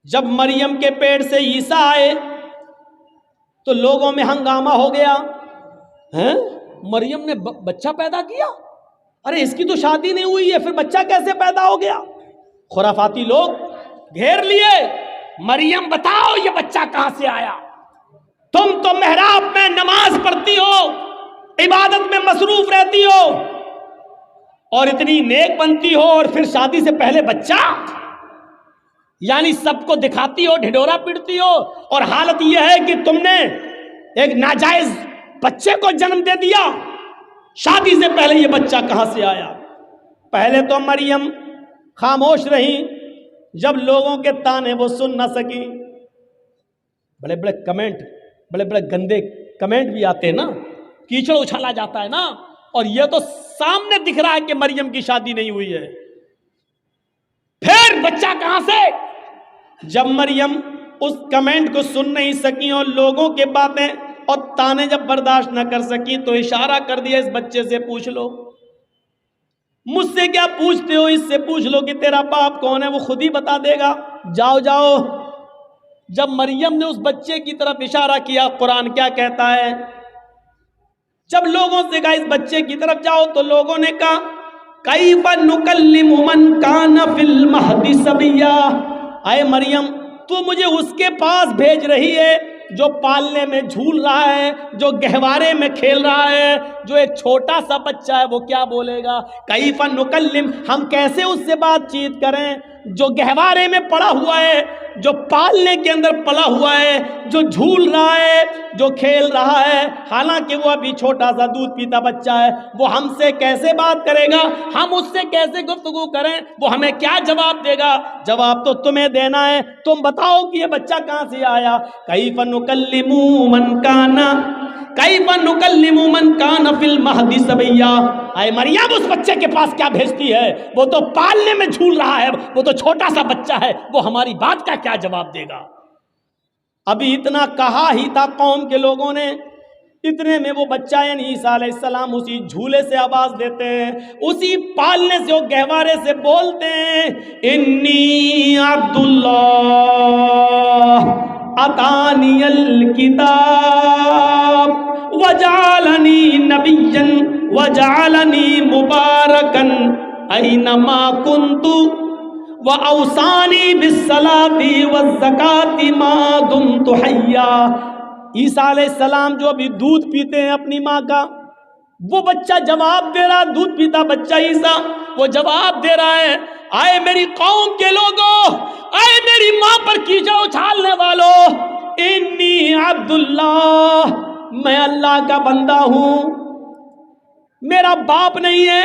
جب مریم کے پیٹ سے عیسیٰ آئے تو لوگوں میں ہنگامہ ہو گیا، ہیں مریم نے بچہ پیدا کیا، ارے اس کی تو شادی نہیں ہوئی ہے، پھر بچہ کیسے پیدا ہو گیا؟ خرافاتی لوگ گھیر لیے، مریم بتاؤ یہ بچہ کہاں سے آیا؟ تم تو محراب میں نماز پڑھتی ہو، عبادت میں مصروف رہتی ہو اور اتنی نیک بنتی ہو، اور پھر شادی سے پہلے بچہ، یعنی سب کو دکھاتی ہو، ڈھڈورا پیٹتی ہو، اور حالت یہ ہے کہ تم نے ایک ناجائز بچے کو جنم دے دیا، شادی سے پہلے یہ بچہ کہاں سے آیا؟ پہلے تو مریم خاموش رہی، جب لوگوں کے تانے وہ سن نہ سکی، بڑے بڑے کمنٹ، بڑے بڑے گندے کمنٹ بھی آتے ہیں نا، کیچڑ اچھالا جاتا ہے نا، اور یہ تو سامنے دکھ رہا ہے کہ مریم کی شادی نہیں ہوئی ہے، پھر بچہ کہاں سے؟ جب مریم اس کمنٹ کو سن نہیں سکی اور لوگوں کے باتیں اور تانے جب برداشت نہ کر سکی تو اشارہ کر دیا اس بچے سے پوچھ لو، مجھ سے کیا پوچھتے ہو، اس سے پوچھ لو کہ تیرا باپ کون ہے، وہ خود ہی بتا دے گا، جاؤ جاؤ۔ جب مریم نے اس بچے کی طرف اشارہ کیا، قرآن کیا کہتا ہے؟ جب لوگوں سے کہا اس بچے کی طرف جاؤ تو لوگوں نے کہا کیف نکلم من کان فی المہد صبیا، اے مریم تو مجھے اس کے پاس بھیج رہی ہے جو پالنے میں جھول رہا ہے، جو گہوارے میں کھیل رہا ہے، جو ایک چھوٹا سا بچہ ہے، وہ کیا بولے گا؟ کیف نکلم، ہم کیسے اس سے بات چیت کریں جو گہوارے میں پڑا ہوا ہے، جو پالنے کے اندر پلا ہوا ہے، جو جھول رہا ہے، جو کھیل رہا ہے، حالانکہ وہ ابھی چھوٹا سا دودھ پیتا بچہ ہے، وہ ہم سے کیسے بات کرے گا؟ ہم اس سے کیسے گفتگو کریں؟ وہ ہمیں کیا جواب دے گا؟ جواب تو تمہیں دینا ہے، تم بتاؤ کہ یہ بچہ کہاں سے آیا؟ کیف نکلم من کانا، کیف نکلم من کان فی المہد صبیا، اے مریم اس بچے کے پاس کیا بھیجتی ہے؟ وہ تو پالنے میں جھول رہا ہے، وہ تو چھوٹا سا بچہ ہے، وہ ہماری بات کا کیا جواب دے گا؟ ابھی اتنا کہا ہی تھا قوم کے لوگوں نے، اتنے میں وہ بچہ یعنی عیسیٰ علیہ السلام اسی جھولے سے آواز دیتے ہیں، اسی پالنے سے، وہ گہوارے سے بولتے ہیں، انی عبد اللہ اتانی الکتاب وجعلنی نبیا وجعلنی مبارکا اینما کنت وَأَوْصَانِي بِالصَّلَاةِ وَالزَّكَاةِ مَا دُمْتُ حَيًّا۔ عیسیٰ علیہ السلام جو ابھی دودھ پیتے ہیں اپنی ماں کا، وہ بچہ جواب دے رہا، دودھ پیتا بچہ عیسیٰ، وہ جواب دے رہا ہے، آئے میری قوم کے لوگوں، آئے میری ماں پر کیچڑ اچھالنے والوں، انی عبد اللہ، میں اللہ کا بندہ ہوں، میرا باپ نہیں ہے،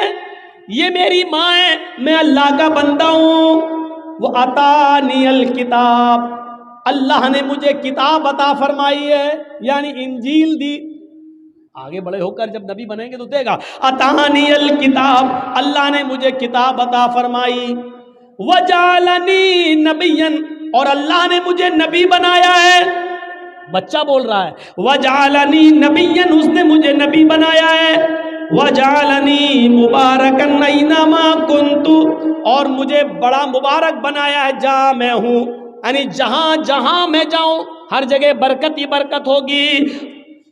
یہ میری ماں ہے، میں اللہ کا بندہ ہوں، وہ عطانی الکتاب، اللہ نے مجھے کتاب عطا فرمائی ہے، یعنی انجیل دی، آگے بڑے ہو کر جب نبی بنیں گے تو دے گا، عطانی الکتاب، اللہ نے مجھے کتاب عطا فرمائی، وجعلنی نبیا، اور اللہ نے مجھے نبی بنایا ہے، بچہ بول رہا ہے، وجعلنی نبیا، اس نے مجھے نبی بنایا ہے، وجعلنی مبارکا اینما کنت، اور مجھے بڑا مبارک بنایا ہے جہاں میں ہوں، یعنی جہاں جہاں میں جاؤں ہر جگہ برکت ہی برکت ہوگی،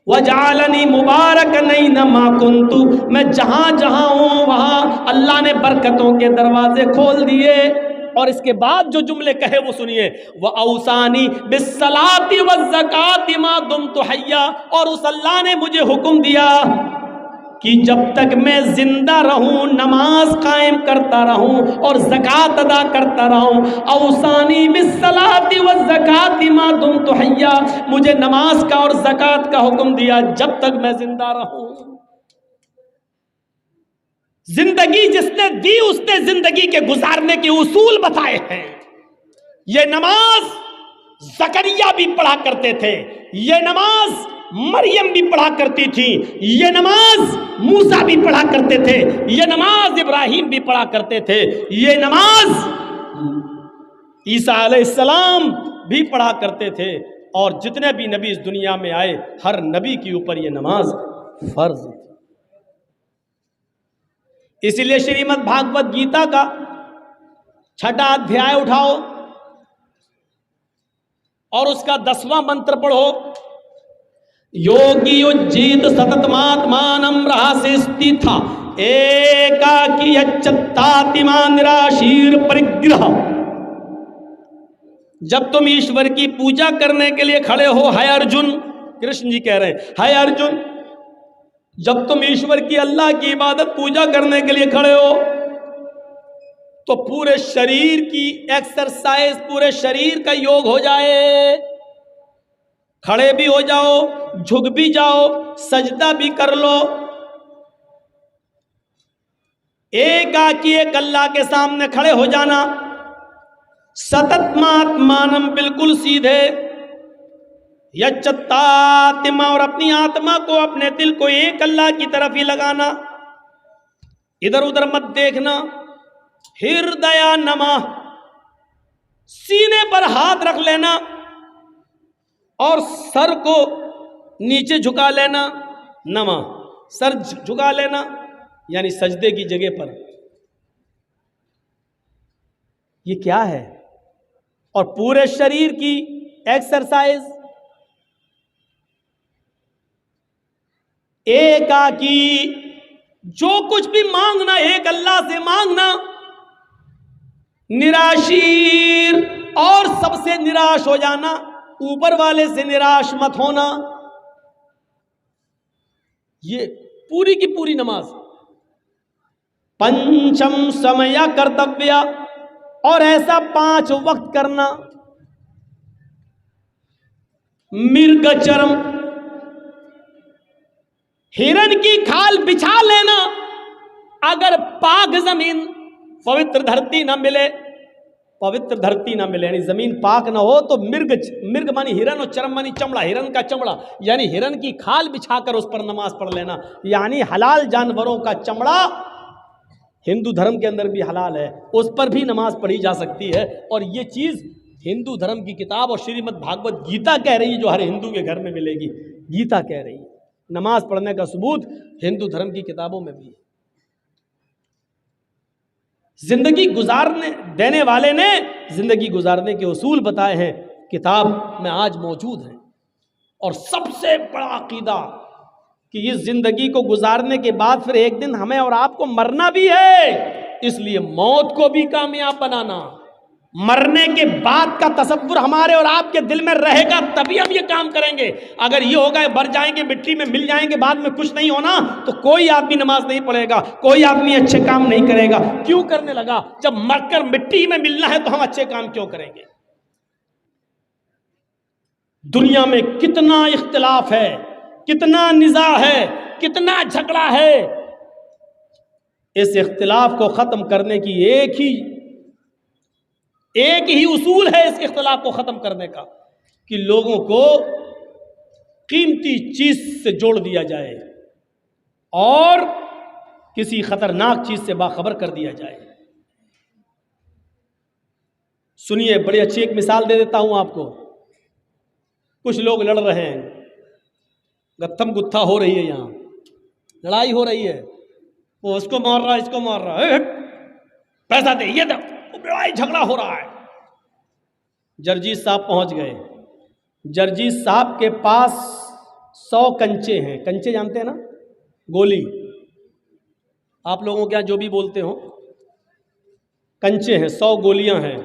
وجعلنی مبارکا اینما کنت، میں جہاں جہاں ہوں وہاں اللہ نے برکتوں کے دروازے کھول دیے، اور اس کے بعد جو جملے کہے وہ سنیے، وَأَوْصَانِي بِالصَّلَاةِ وَالزَّكَاةِ مَا دُمْتُ حَيًّا، اور اس اللہ نے مجھے حکم دیا کہ جب تک میں زندہ رہوں نماز قائم کرتا رہوں اور زکوٰۃ ادا کرتا رہوں، اوصانی بالصلاۃ والزکوٰۃ ما دمت حیا، مجھے نماز کا اور زکوٰۃ کا حکم دیا جب تک میں زندہ رہوں۔ زندگی جس نے دی اس نے زندگی کے گزارنے کے اصول بتائے ہیں۔ یہ نماز زکریا بھی پڑھا کرتے تھے، یہ نماز مریم بھی پڑھا کرتی تھی، یہ نماز موسیٰ بھی پڑھا کرتے تھے، یہ نماز ابراہیم بھی پڑھا کرتے تھے، یہ نماز عیسیٰ علیہ السلام بھی پڑھا کرتے تھے، اور جتنے بھی نبی اس دنیا میں آئے ہر نبی کے اوپر یہ نماز فرض تھی۔ اسی لیے شریمد بھاگوت گیتا کا 6واں ادھیائے اٹھاؤ، اور اس کا 10واں منتر پڑھو، یوگی اجیت ستتماتمانم رہاسیستی تھا ایکاکی یچتاتما نراشیر پرگرہ۔ جب تم ایشور کی پوجا کرنے کے لیے کھڑے ہو، ہے ارجن، کرشن جی کہہ رہے ہیں، ہے ارجن، جب تم ایشور کی اللہ کی عبادت پوجا کرنے کے لیے کھڑے ہو تو پورے شریر کی ایکسرسائز، پورے شریر کا یوگ ہو جائے، کھڑے بھی ہو جاؤ، جھک بھی جاؤ، سجدہ بھی کر لو، ایک آکی ایک اللہ کے سامنے کھڑے ہو جانا، ستتماتمانم بالکل سیدھے، یچتاتما اور اپنی آتما کو، اپنے دل کو ایک اللہ کی طرف ہی لگانا، ادھر ادھر مت دیکھنا، ہردیا نما، سینے پر ہاتھ رکھ لینا اور سر کو نیچے جھکا لینا، نما سر جھکا لینا یعنی سجدے کی جگہ پر۔ یہ کیا ہے؟ اور پورے شریر کی ایکسرسائز، ایکاکی، جو کچھ بھی مانگنا ایک اللہ سے مانگنا، نراشیر اور سب سے نراش ہو جانا، اوپر والے سے نراش مت ہونا۔ یہ پوری کی پوری نماز۔ پنچم سمیا کرتویہ، اور ایسا 5 وقت کرنا۔ مرگ چرم، ہرن کی کھال بچھا لینا، اگر پاک زمین پوتر دھرتی نہ ملے، پوتر دھرتی نہ ملے یعنی زمین پاک نہ ہو تو مرگ مانی ہرن اور چرم مانی چمڑا، ہرن کا چمڑا یعنی ہرن کی کھال بچھا کر اس پر نماز پڑھ لینا، یعنی حلال جانوروں کا چمڑا ہندو دھرم کے اندر بھی حلال ہے، اس پر بھی نماز پڑھی جا سکتی ہے، اور یہ چیز ہندو دھرم کی کتاب اور شریمد بھاگوت گیتا کہہ رہی ہے، جو ہر ہندو کے گھر میں ملے گی، گیتا کہہ رہی ہے۔ نماز پڑھنے کا ثبوت ہندو دھرم کی کتابوں میں بھی ہے۔ زندگی گزارنے دینے والے نے زندگی گزارنے کے اصول بتائے ہیں، کتاب میں آج موجود ہیں، اور سب سے بڑا عقیدہ کہ یہ زندگی کو گزارنے کے بعد پھر ایک دن ہمیں اور آپ کو مرنا بھی ہے، اس لیے موت کو بھی کامیاب بنانا، مرنے کے بعد کا تصور ہمارے اور آپ کے دل میں رہے گا تبھی ہم یہ کام کریں گے۔ اگر یہ ہوگا مر جائیں گے، مٹی میں مل جائیں گے، بعد میں کچھ نہیں ہونا، تو کوئی آدمی نماز نہیں پڑھے گا، کوئی آدمی اچھے کام نہیں کرے گا۔ کیوں کرنے لگا؟ جب مر کر مٹی میں ملنا ہے تو ہم اچھے کام کیوں کریں گے؟ دنیا میں کتنا اختلاف ہے، کتنا نزاع ہے، کتنا جھگڑا ہے، اس اختلاف کو ختم کرنے کی ایک ہی اصول ہے، اس اختلاف کو ختم کرنے کا، کہ لوگوں کو قیمتی چیز سے جوڑ دیا جائے اور کسی خطرناک چیز سے باخبر کر دیا جائے۔ سنیے، بڑی اچھی ایک مثال دے دیتا ہوں آپ کو۔ کچھ لوگ لڑ رہے ہیں، گتھم گتھا ہو رہی ہے، یہاں لڑائی ہو رہی ہے، وہ اس کو مار رہا ہے، اس کو مار رہا ہے، پیسہ دے، یہ دے، لڑائی جھگڑا ہو رہا ہے۔ جرجیت صاحب پہنچ گئے۔ جرجیت صاحب کے پاس 100 کنچے ہیں۔ کنچے جانتے ہیں نا؟ گولی، آپ لوگوں کے یہاں جو بھی بولتے ہو، کنچے ہیں، 100 گولیاں ہیں۔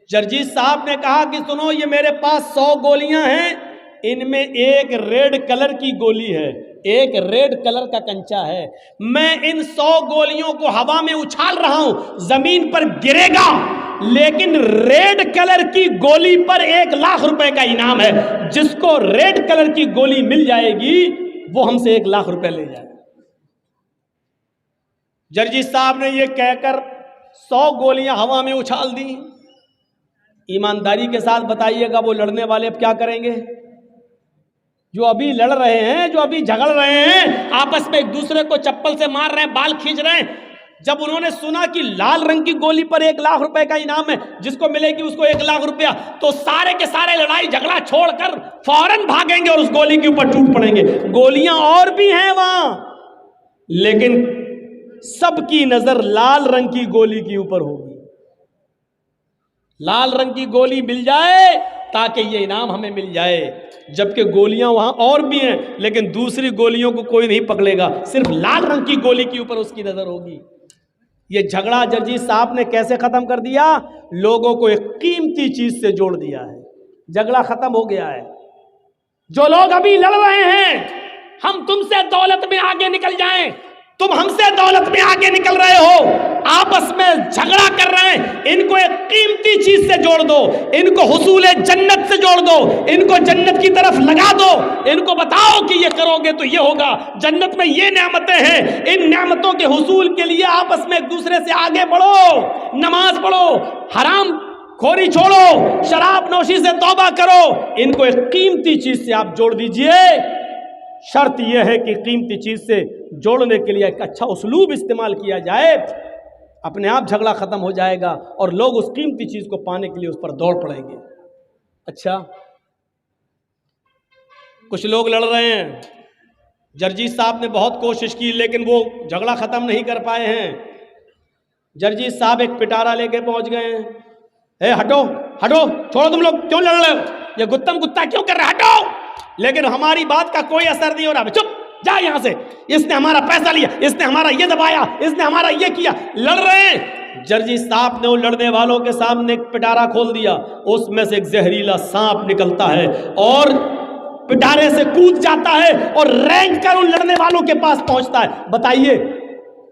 جرجیت صاحب نے کہا کہ سنو، یہ میرے پاس 100 گولیاں ہیں، ان میں ایک ریڈ کلر کی گولی ہے، ایک ریڈ کلر کا کنچا ہے، میں ان 100 گولیوں کو ہوا میں اچھال رہا ہوں، زمین پر گرے گا، لیکن ریڈ کلر کی گولی پر 1,00,000 روپے کا انعام ہے، جس کو ریڈ کلر کی گولی مل جائے گی وہ ہم سے 1,00,000 روپے لے جائے۔ جرجیت صاحب نے یہ کہہ کر 100 گولیاں ہوا میں اچھال دی۔ ایمانداری کے ساتھ بتائیے گا وہ لڑنے والے اب کیا کریں گے؟ جو ابھی لڑ رہے ہیں، جو ابھی جھگڑ رہے ہیں، آپس میں ایک دوسرے کو چپل سے مار رہے ہیں، بال کھینچ رہے ہیں، جب انہوں نے سنا کہ لال رنگ کی گولی پر 1,00,000 روپے کا انعام ہے، جس کو ملے گی اس کو 1,00,000 روپیہ، تو سارے کے سارے لڑائی جھگڑا چھوڑ کر فوراً بھاگیں گے اور اس گولی کے اوپر ٹوٹ پڑیں گے۔ گولیاں اور بھی ہیں وہاں، لیکن سب کی نظر لال رنگ کی گولی کے اوپر ہوگی۔ لال رنگ کی گولی مل جائے تاکہ یہ انعام ہمیں مل جائے، جبکہ گولیاں وہاں اور بھی ہیں لیکن دوسری گولیوں کو کوئی نہیں پکڑے گا، صرف لال رنگ کی گولی کے اوپر اس کی نظر ہوگی۔ یہ جھگڑا جرجیت صاحب نے کیسے ختم کر دیا؟ لوگوں کو ایک قیمتی چیز سے جوڑ دیا ہے، جھگڑا ختم ہو گیا ہے۔ جو لوگ ابھی لڑ رہے ہیں ہم تم سے دولت میں آگے نکل جائیں، تم ہم سے دولت میں آگے نکل رہے ہو، آپس میں جھگڑا کر رہے ہیں، ان کو ایک قیمتی چیز سے جوڑ دو، ان کو حصول جنت سے جوڑ دو، ان کو جنت کی طرف لگا دو، ان کو بتاؤ کہ یہ کرو گے تو یہ ہوگا، جنت میں یہ نعمتیں ہیں، ان نعمتوں کے حصول کے لیے آپس میں ایک دوسرے سے آگے بڑھو، نماز پڑھو، حرام خوری چھوڑو، شراب نوشی سے توبہ کرو، ان کو ایک قیمتی چیز سے آپ جوڑ دیجئے۔ شرط یہ ہے کہ قیمتی چیز سے جوڑنے کے لیے ایک اچھا اسلوب استعمال کیا جائے، اپنے آپ جھگڑا ختم ہو جائے گا اور لوگ اس قیمتی چیز کو پانے کے لیے اس پر دوڑ پڑیں گے۔ اچھا، کچھ لوگ لڑ رہے ہیں، جرجیت صاحب نے بہت کوشش کی لیکن وہ جھگڑا ختم نہیں کر پائے ہیں۔ جرجیت صاحب ایک پٹارا لے کے پہنچ گئے ہیں، اے ہٹو ہٹو، چھوڑو، تم لوگ کیوں لڑ رہے ہو، یہ گتم گتا کیوں کر رہے، ہٹو، لیکن ہماری بات کا کوئی اثر نہیں ہو رہا، چپ جا یہاں سے، اس نے ہمارا پیسہ لیا، اس نے ہمارا یہ دبایا، اس نے ہمارا یہ کیا، لڑ رہے ہیں۔ جرجیت صاحب نے ان لڑنے والوں کے سامنے ایک پٹارا کھول دیا، اس میں سے ایک زہریلا سانپ نکلتا ہے اور پٹارے سے کود جاتا ہے اور رینگ کر ان لڑنے والوں کے پاس پہنچتا ہے۔ بتائیے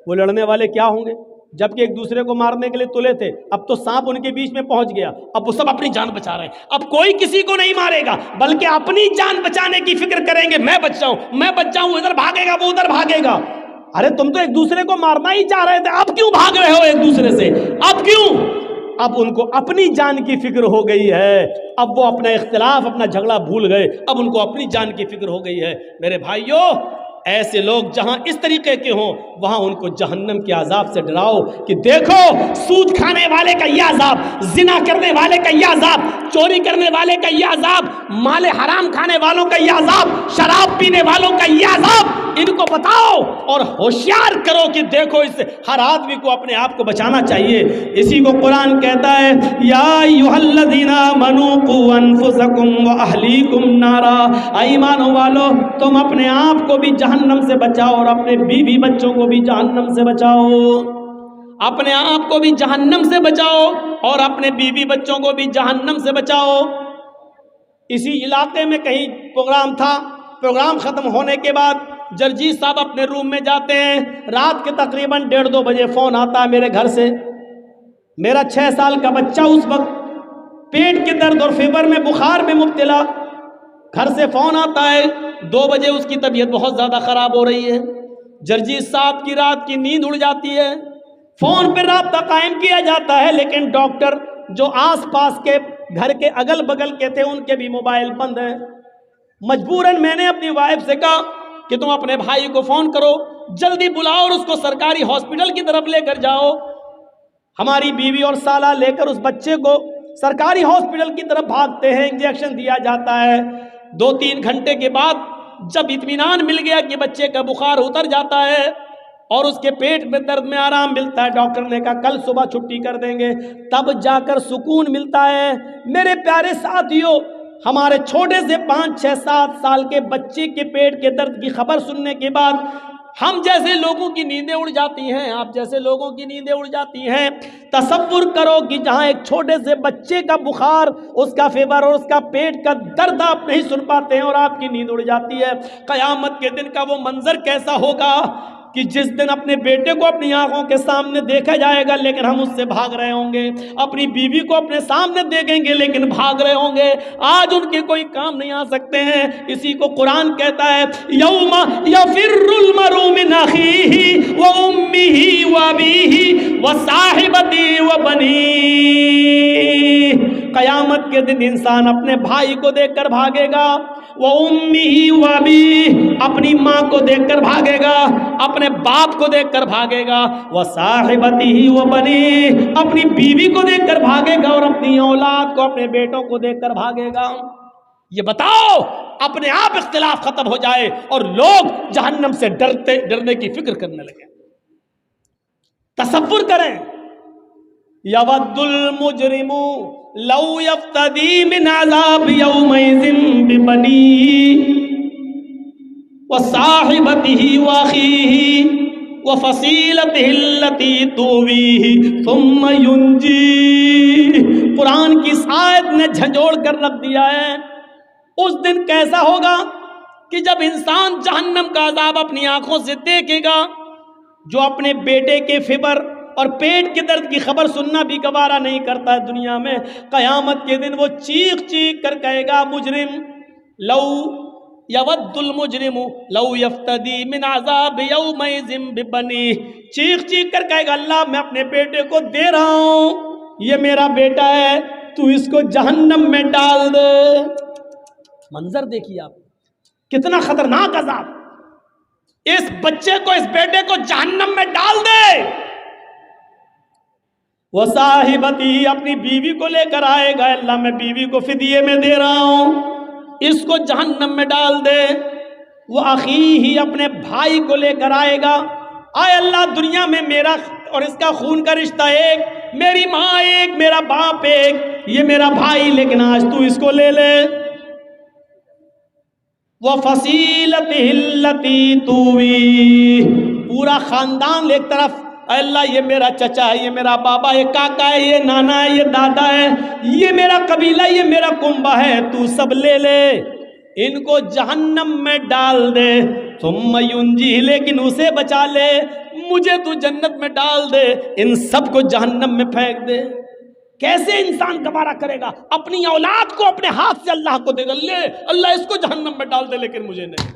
وہ لڑنے والے کیا ہوں گے؟ جبکہ ایک دوسرے کو مارنے کے لیے تلے تھے، اب تو سانپ ان کے بیچ میں پہنچ گیا، اب وہ سب اپنی جان بچا رہے ہیں، اب کوئی کسی کو نہیں مارے گا بلکہ اپنی جان بچانے کی فکر کریں گے، میں بچ جاؤں، ادھر بھاگے گا وہ ادھر بھاگے گا۔ ارے تم تو ایک دوسرے کو مارنا ہی چاہ رہے تھے، اب کیوں بھاگ رہے ہو ایک دوسرے سے، اب کیوں؟ اب ان کو اپنی جان کی فکر ہو گئی ہے، اب وہ اپنا اختلاف اپنا جھگڑا بھول گئے، اب ان کو اپنی جان کی فکر ہو گئی ہے۔ میرے بھائیوں، ایسے لوگ جہاں اس طریقے کے ہوں وہاں ان کو جہنم کے عذاب سے ڈراؤ کہ دیکھو سود کھانے والے کا یہ عذاب، زنا کرنے والے کا یہ عذاب، چوری کرنے والے کا یہ عذاب، مال حرام کھانے والوں کا یہ عذاب، شراب پینے والوں کا یہ عذاب، ان کو بتاؤ اور ہوشیار کرو کہ دیکھو اس سے ہر آدمی کو اپنے آپ کو بچانا چاہیے۔ اسی کو قرآن کہتا ہے، یا ایھا الذین آمنوا قوا انفسکم واہلیکم نارا، ایمان والو تم اپنے آپ کو بھی جہنم سے بچاؤ اور اپنے بیوی بچوں کو بھی جہنم سے بچاؤ، اپنے آپ کو بھی جہنم سے بچاؤ اور اپنے بیوی بچوں کو بھی جہنم سے بچاؤ۔ اسی علاقے میں کہیں پروگرام تھا، پروگرام ختم ہونے کے بعد جرجیت صاحب اپنے روم میں جاتے ہیں، رات کے تقریباً 1:30-2 بجے فون آتا ہے میرے گھر سے، میرا 6 سال کا بچہ اس وقت پیٹ کے درد اور فیور میں بخار میں مبتلا، گھر سے فون آتا ہے 2 بجے اس کی طبیعت بہت زیادہ خراب ہو رہی ہے، جرجیت صاحب کی رات کی نیند اڑ جاتی ہے، فون پہ رابطہ قائم کیا جاتا ہے لیکن ڈاکٹر جو آس پاس کے گھر کے اگل بگل کے تھے ان کے بھی موبائل بند ہیں۔ مجبوراً میں نے اپنی وائف سے کہا کہ تم اپنے بھائی کو فون کرو، جلدی بلاؤ اور اس کو سرکاری ہاسپٹل کی طرف لے کر جاؤ۔ ہماری بیوی اور سالہ لے کر اس بچے کو سرکاری ہاسپٹل کی طرف بھاگتے ہیں، انجیکشن دیا جاتا ہے۔ 2-3 گھنٹے کے بعد جب اطمینان مل گیا کہ بچے کا بخار اتر جاتا ہے اور اس کے پیٹ میں درد میں آرام ملتا ہے، ڈاکٹر نے کہا کل صبح چھٹی کر دیں گے، تب جا کر سکون ملتا ہے۔ میرے پیارے ساتھیوں، ہمارے چھوٹے سے 5-6-7 سال کے بچے کے پیٹ کے درد کی خبر سننے کے بعد ہم جیسے لوگوں کی نیندیں اڑ جاتی ہیں، آپ جیسے لوگوں کی نیندیں اڑ جاتی ہیں۔ تصور کرو کہ جہاں ایک چھوٹے سے بچے کا بخار، اس کا فیور اور اس کا پیٹ کا درد آپ نہیں سن پاتے ہیں اور آپ کی نیند اڑ جاتی ہے، قیامت کے دن کا وہ منظر کیسا ہوگا کہ جس دن اپنے بیٹے کو اپنی آنکھوں کے سامنے دیکھا جائے گا لیکن ہم اس سے بھاگ رہے ہوں گے، اپنی بیوی کو اپنے سامنے دیکھیں گے لیکن بھاگ رہے ہوں گے، آج ان کے کوئی کام نہیں آ سکتے ہیں۔ اسی کو قرآن کہتا ہے، یوم یفر المرء من اخیہ وامہ وابیہ وصاحبتہ وبنیہ، قیامت کے دن انسان اپنے بھائی کو دیکھ کر بھاگے گا، وامہ وابیہ اپنی ماں کو دیکھ کر بھاگے گا، اپنے باپ کو دیکھ کر بھاگے گا، وصاحبتہ وبنیہ اپنی بیوی کو دیکھ کر بھاگے گا اور اپنی اولاد کو اپنے بیٹوں کو دیکھ کر بھاگے گا۔ یہ بتاؤ اپنے آپ اختلاف ختم ہو جائے اور لوگ جہنم سے ڈرنے کی فکر کرنے لگے۔ تصور کریں یود المجرم لو یفتدی من عذاب یومئذ ببنیہ وصاحبته واخیہ وفصیلتہ التی تؤویہ ثم ینجیہ۔ قرآن کی اس آیت نے جھنجھوڑ کر رکھ دیا ہے۔ اس دن کیسا ہوگا کہ جب انسان جہنم کا عذاب اپنی آنکھوں سے دیکھے گا، جو اپنے بیٹے کے فبر اور پیٹ کے درد کی خبر سننا بھی گوارا نہیں کرتا ہے دنیا میں، قیامت کے دن وہ چیخ چیخ کر کہے گا مجرم لو یود المجرم لو یفتدی من عذاب یومئذ ببنیہ، چیخ چیخ کر کہے گا اللہ میں اپنے بیٹے کو دے رہا ہوں، یہ میرا بیٹا ہے، تو اس کو جہنم میں ڈال دے۔ منظر دیکھیے آپ، کتنا خطرناک عذاب، اس بچے کو، اس بیٹے کو جہنم میں ڈال دے۔ وہ صاحبتی اپنی بیوی کو لے کر آئے گا، اللہ میں بیوی کو فدیے میں دے رہا ہوں، اس کو جہنم میں ڈال دے۔ وہ اخیہ اپنے بھائی کو لے کر آئے گا، آئے اللہ دنیا میں میرا اور اس کا خون کا رشتہ ایک، میری ماں ایک، میرا باپ ایک، یہ میرا بھائی، لیکن آج تو اس کو لے لے۔ وَفَصِيلَتِهِ الَّتِي تُؤْوِيهِ، پورا خاندان ایک طرف، اے اللہ یہ میرا چچا ہے، یہ میرا بابا، یہ کاکا ہے، یہ نانا ہے، یہ دادا ہے، یہ میرا قبیلہ، یہ میرا کنبہ ہے، تو سب لے لے، ان کو جہنم میں ڈال دے۔ ثم ینجیہ، لیکن اسے بچا لے، مجھے تو جنت میں ڈال دے، ان سب کو جہنم میں پھینک دے۔ کیسے انسان گوارا کرے گا؟ اپنی اولاد کو اپنے ہاتھ سے اللہ کو دے گا، لے اللہ اس کو جہنم میں ڈال دے لیکن مجھے نہیں،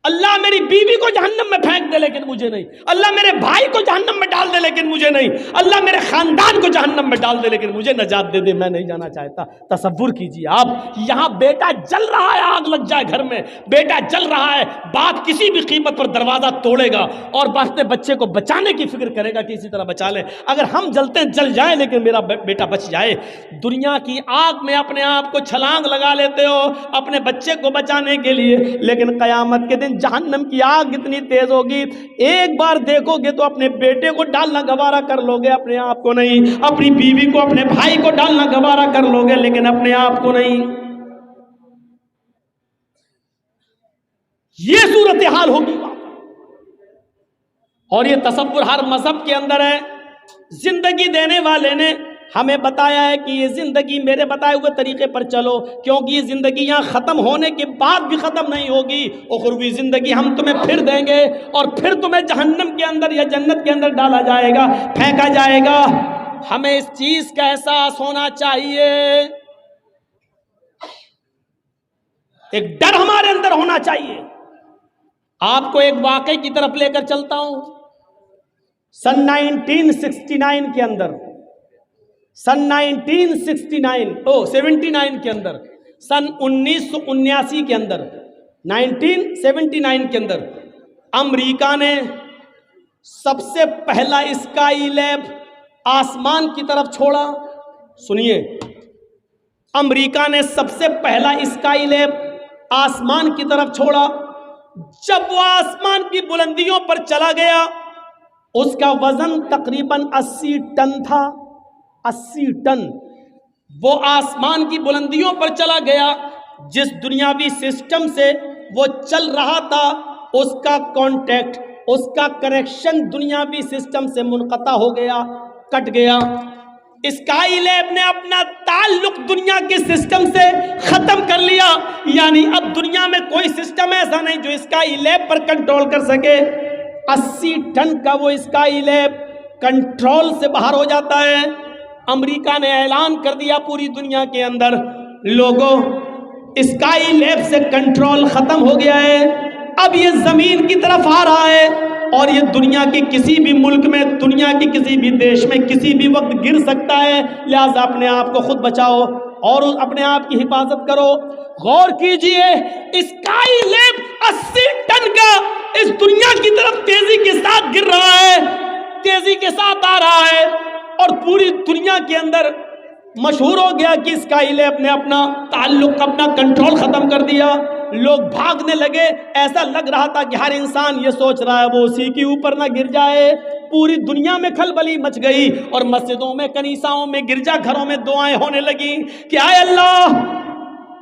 اللہ میری بیوی کو جہنم میں پھینک دے لیکن مجھے نہیں، اللہ میرے بھائی کو جہنم میں ڈال دے لیکن مجھے نہیں، اللہ میرے خاندان کو جہنم میں ڈال دے لیکن مجھے نجات دے دے، میں نہیں جانا چاہتا۔ تصور کیجیے آپ، یہاں بیٹا جل رہا ہے، آگ لگ جائے گھر میں، بیٹا جل رہا ہے، باپ کسی بھی قیمت پر دروازہ توڑے گا اور اپنے بچے کو بچانے کی فکر کرے گا کہ اسی طرح بچا لے، اگر ہم جلتے ہیں جل جائیں لیکن میرا بیٹا بچ جائے۔ دنیا کی آگ میں اپنے آپ کو چھلانگ لگا لیتے ہو اپنے بچے کو بچانے کے لیے، لیکن قیامت کے دن جہنم کی آگ اتنی تیز ہوگی، ایک بار دیکھو گے تو اپنے بیٹے کو ڈالنا گوارا کر لو گے، اپنے آپ کو نہیں، اپنی بیوی کو، اپنے بھائی کو ڈالنا گوارا کر لو گے لیکن اپنے آپ کو نہیں۔ یہ صورتحال ہوگی، اور یہ تصور ہر مذہب کے اندر ہے۔ زندگی دینے والے نے ہمیں بتایا ہے کہ یہ زندگی میرے بتائے ہوئے طریقے پر چلو، کیونکہ یہ زندگی یہاں ختم ہونے کے بعد بھی ختم نہیں ہوگی، اخروی زندگی ہم تمہیں پھر دیں گے اور پھر تمہیں جہنم کے اندر یا جنت کے اندر ڈالا جائے گا، پھینکا جائے گا۔ ہمیں اس چیز کا احساس ہونا چاہیے، ایک ڈر ہمارے اندر ہونا چاہیے۔ آپ کو ایک واقعے کی طرف لے کر چلتا ہوں۔ سن 1969 کے اندر، سن 1979 کے اندر، سن 1979 کے اندر، 1979 کے اندر امریکہ نے سب سے پہلا اسکائی لیب آسمان کی طرف چھوڑا۔ سنیے، امریکہ نے سب سے پہلا اسکائی لیب آسمان کی طرف چھوڑا۔ جب وہ آسمان کی بلندیوں پر چلا گیا، اس کا وزن تقریباً 80 ٹن تھا، 80 ٹن۔ وہ آسمان کی بلندیوں پر چلا گیا، جس دنیاوی سسٹم سے وہ چل رہا تھا، اس کا کانٹیکٹ، اس کا کنیکشن دنیاوی سسٹم سے منقطع ہو گیا، کٹ گیا۔ اسکائی لیب نے اپنا تعلق دنیا کے سسٹم سے ختم کر لیا، یعنی اب دنیا میں کوئی سسٹم ایسا نہیں جو اسکائی لیب پر کنٹرول کر سکے۔ 80 ٹن کا وہ اسکائی لیب کنٹرول سے باہر ہو جاتا ہے۔ امریکہ نے اعلان کر دیا پوری دنیا کے اندر، لوگوں اسکائی لیب سے کنٹرول ختم ہو گیا ہے، اب یہ زمین کی طرف آ رہا ہے اور یہ دنیا کے کسی بھی ملک میں، دنیا کے کسی بھی دیش میں کسی بھی وقت گر سکتا ہے، لہٰذا اپنے آپ کو خود بچاؤ اور اپنے آپ کی حفاظت کرو۔ غور کیجئے، اسکائی لیب 80 ٹن کا اس دنیا کی طرف تیزی کے ساتھ گر رہا ہے، تیزی کے ساتھ آ رہا ہے، اور پوری دنیا کے اندر مشہور ہو گیا کہ اسکائی لیب نے اپنا تعلق، اپنا کنٹرول ختم کر دیا۔ لوگ بھاگنے لگے، ایسا لگ رہا تھا کہ ہر انسان یہ سوچ رہا ہے وہ اسی کے اوپر نہ گر جائے۔ پوری دنیا میں کھلبلی مچ گئی اور مسجدوں میں، کنیساؤں میں، گرجا گھروں میں دعائیں ہونے لگیں کہ اے اللہ،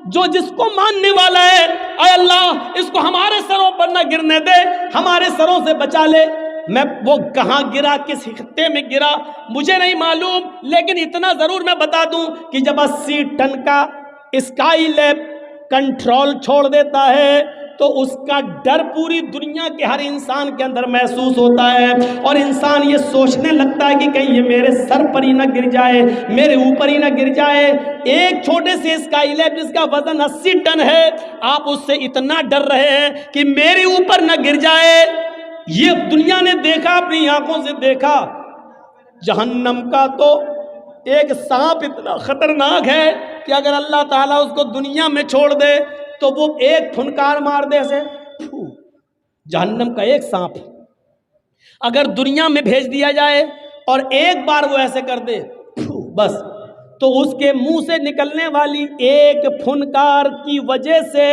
جو جس کو ماننے والا ہے، اے اللہ اس کو ہمارے سروں پر نہ گرنے دے، ہمارے سروں سے بچا لے۔ میں وہ کہاں گرا، کس خطے میں گرا مجھے نہیں معلوم، لیکن اتنا ضرور میں بتا دوں کہ جب 80 ٹن کا اسکائی لیب کنٹرول چھوڑ دیتا ہے تو اس کا ڈر پوری دنیا کے ہر انسان کے اندر محسوس ہوتا ہے، اور انسان یہ سوچنے لگتا ہے کہ کہیں یہ میرے سر پر ہی نہ گر جائے، میرے اوپر ہی نہ گر جائے۔ ایک چھوٹے سے اسکائی لیب جس کا وزن 80 ٹن ہے، آپ اس سے اتنا ڈر رہے ہیں کہ میرے اوپر نہ گر جائے۔ یہ دنیا نے دیکھا، اپنی آنکھوں سے دیکھا۔ جہنم کا تو ایک سانپ اتنا خطرناک ہے کہ اگر اللہ تعالیٰ اس کو دنیا میں چھوڑ دے تو وہ ایک پھنکار مار دے ایسے، جہنم کا ایک سانپ اگر دنیا میں بھیج دیا جائے اور ایک بار وہ ایسے کر دے بس، تو اس کے منہ سے نکلنے والی ایک پھنکار کی وجہ سے،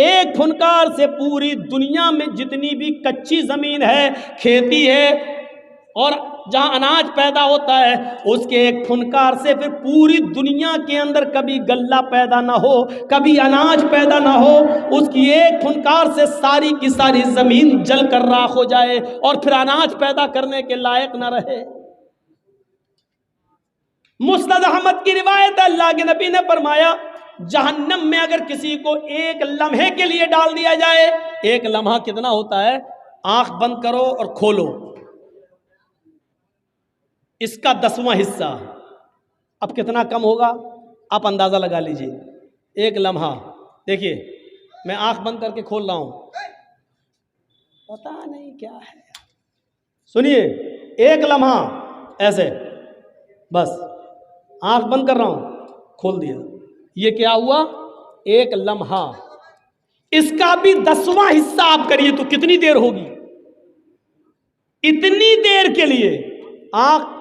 ایک پھنکار سے پوری دنیا میں جتنی بھی کچی زمین ہے، کھیتی ہے اور جہاں اناج پیدا ہوتا ہے، اس کے ایک پھنکار سے پھر پوری دنیا کے اندر کبھی غلہ پیدا نہ ہو، کبھی اناج پیدا نہ ہو، اس کی ایک پھنکار سے ساری کی ساری زمین جل کر راکھ ہو جائے اور پھر اناج پیدا کرنے کے لائق نہ رہے۔ مسند احمد کی روایت ہے، اللہ کے نبی نے فرمایا جہنم میں اگر کسی کو ایک لمحے کے لیے ڈال دیا جائے، ایک لمحہ کتنا ہوتا ہے؟ آنکھ بند کرو اور کھولو، اس کا 10واں حصہ، اب کتنا کم ہوگا آپ اندازہ لگا لیجئے۔ ایک لمحہ، دیکھیے میں آنکھ بند کر کے کھول رہا ہوں، پتہ نہیں کیا ہے، سنیے ایک لمحہ ایسے، بس آنکھ بند کر رہا ہوں، کھول دیا، یہ کیا ہوا؟ ایک لمحہ۔ اس کا بھی 10واں حصہ آپ کریے تو کتنی دیر ہوگی؟ اتنی دیر کے لیے آنکھ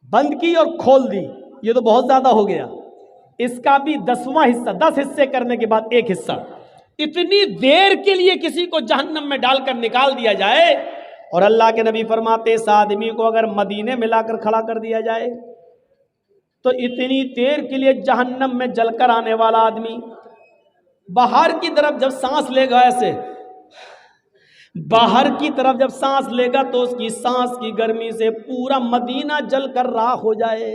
بند کی اور کھول دی، یہ تو بہت زیادہ ہو گیا۔ اس کا بھی 10واں حصہ، 10 حصے کرنے کے بعد ایک حصہ، اتنی دیر کے لیے کسی کو جہنم میں ڈال کر نکال دیا جائے، اور اللہ کے نبی فرماتے اس آدمی کو اگر مدینے میں لا کر کھڑا کر دیا جائے تو اتنی دیر کے لیے جہنم میں جل کر آنے والا آدمی باہر کی طرف جب سانس لے گا، ایسے باہر کی طرف جب سانس لے گا تو اس کی سانس کی گرمی سے پورا مدینہ جل کر راکھ ہو جائے۔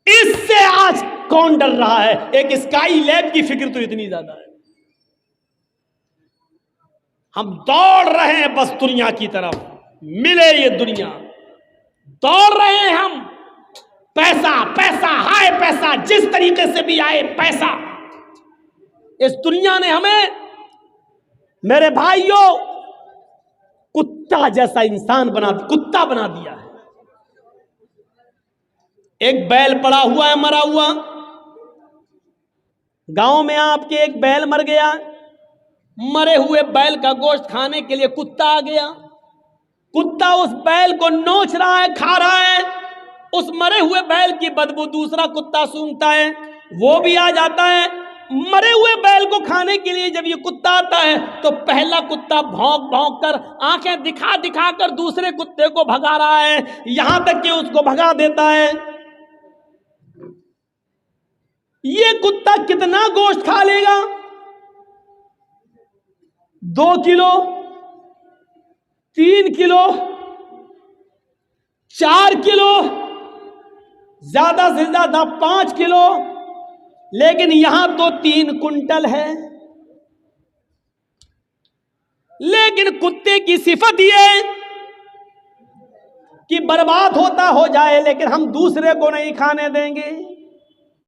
اس سے آج کون ڈر رہا ہے؟ ایک اسکائی لیب کی فکر تو اتنی زیادہ ہے۔ ہم دوڑ رہے ہیں بس دنیا کی طرف، ملے یہ دنیا، دوڑ رہے ہیں ہم، پیسہ پیسہ ہائے پیسہ، جس طریقے سے بھی آئے پیسہ۔ اس دنیا نے ہمیں میرے بھائیوں کتا جیسا انسان کتا بنا دیا ہے۔ ایک بیل پڑا ہوا ہے مرا ہوا، گاؤں میں آپ کے ایک بیل مر گیا، مرے ہوئے بیل کا گوشت کھانے کے لیے کتا آ گیا، کتا اس بیل کو نوچ رہا ہے، کھا رہا ہے، اس مرے ہوئے بیل کی بدبو دوسرا کتا سونگتا ہے، وہ بھی آ جاتا ہے۔ مرے ہوئے بیل کو کھانے کے لیے جب یہ کتا آتا ہے تو پہلا کتا بھونک بھونک کر، آنکھیں دکھا دکھا کر دوسرے کتے کو بھگا رہا ہے، یہاں تک کہ اس کو بھگا دیتا ہے۔ یہ کتا کتنا گوشت کھا لے گا؟ 2 کلو، 3 کلو، 4 کلو، زیادہ سے زیادہ 5 کلو، لیکن یہاں تو 3 کنٹل ہے۔ لیکن کتے کی صفت یہ کہ برباد ہوتا ہو جائے لیکن ہم دوسرے کو نہیں کھانے دیں گے۔